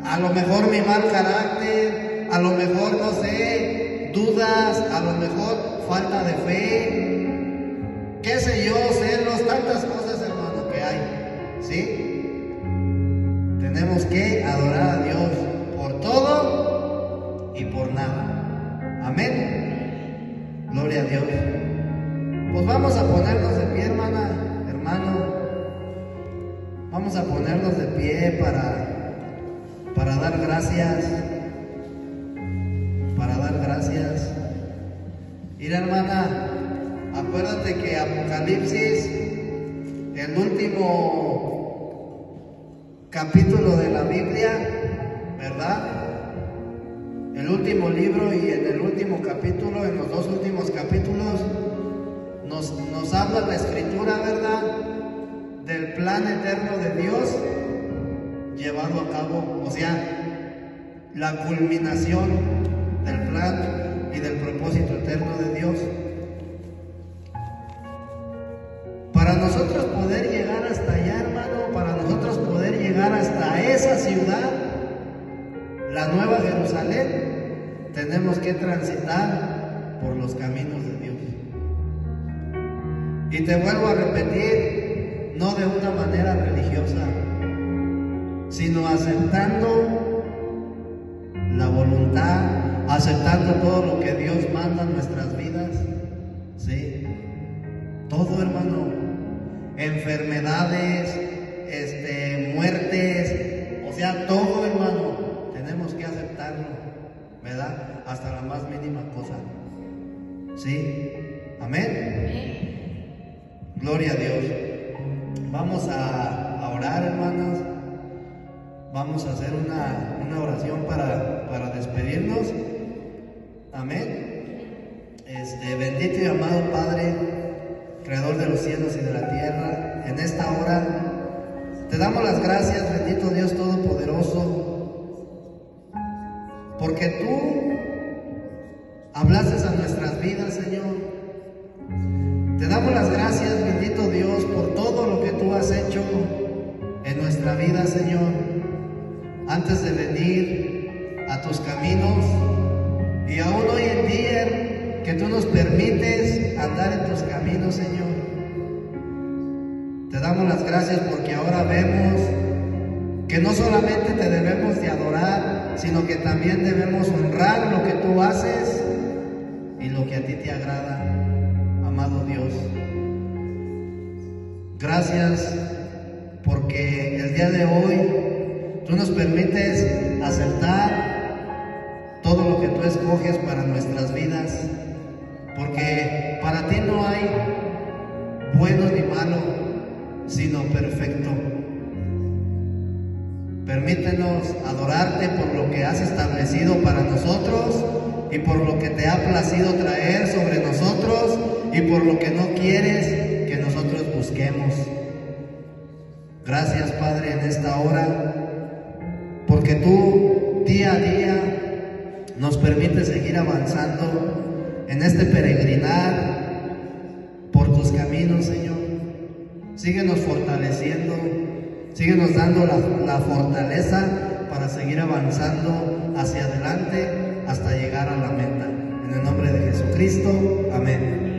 A lo mejor mi mal carácter, a lo mejor, no sé, dudas, a lo mejor falta de fe, qué sé yo, celos, tantas cosas, hermano, que hay, ¿sí? Tenemos que adorar a Dios por todo y por nada. Amén. Gloria a Dios. Pues vamos a ponernos de pie, hermana, hermano. Vamos a ponernos de pie para dar gracias. Para dar gracias. Mira, hermana, acuérdate que Apocalipsis, el último capítulo de la Biblia, ¿verdad? El último libro, y en el último capítulo, en los dos últimos capítulos, nos habla la Escritura, ¿verdad?, del plan eterno de Dios llevado a cabo, o sea, la culminación del plan y del propósito eterno de Dios. Para nosotros poder llegar hasta allá, hermano, para nosotros poder llegar hasta esa ciudad, la Nueva Jerusalén, tenemos que transitar por los caminos de Dios. Y te vuelvo a repetir, no de una manera religiosa, sino aceptando la voluntad, aceptando todo lo que Dios manda en nuestras vidas, ¿sí? Todo, hermano, enfermedades, muertes, o sea, todo, hermano, tenemos que aceptarlo, ¿verdad? Hasta la más mínima cosa, ¿sí? Amén. Gloria a Dios. Vamos a orar, hermanos. Vamos a hacer una oración para despedirnos. Amén. Bendito y amado Padre, Creador de los cielos y de la tierra, en esta hora te damos las gracias, bendito Dios Todopoderoso, porque tú hablaste a nuestras vidas, Señor. Te damos las gracias, bendito Dios, por todo lo que tú has hecho en nuestra vida, Señor, antes de venir a tus caminos, y aún hoy en día que tú nos permites andar en tus caminos, Señor. Te damos las gracias porque ahora vemos que no solamente te debemos de adorar, sino que también debemos honrar lo que tú haces y lo que a ti te agrada, amado Dios. Gracias porque el día de hoy tú nos permites aceptar todo lo que tú escoges para nuestras vidas, porque para ti no hay bueno ni malo, sino perfecto. Permítenos adorarte por lo que has establecido para nosotros y por lo que te ha placido traer sobre nosotros y por lo que no quieres que nosotros busquemos. Gracias, Padre, en esta hora, porque tú día a día nos permites seguir avanzando en este peregrinar por tus caminos, Señor. Síguenos fortaleciendo, síguenos dando la fortaleza para seguir avanzando hacia adelante hasta llegar a la meta. En el nombre de Jesucristo, amén.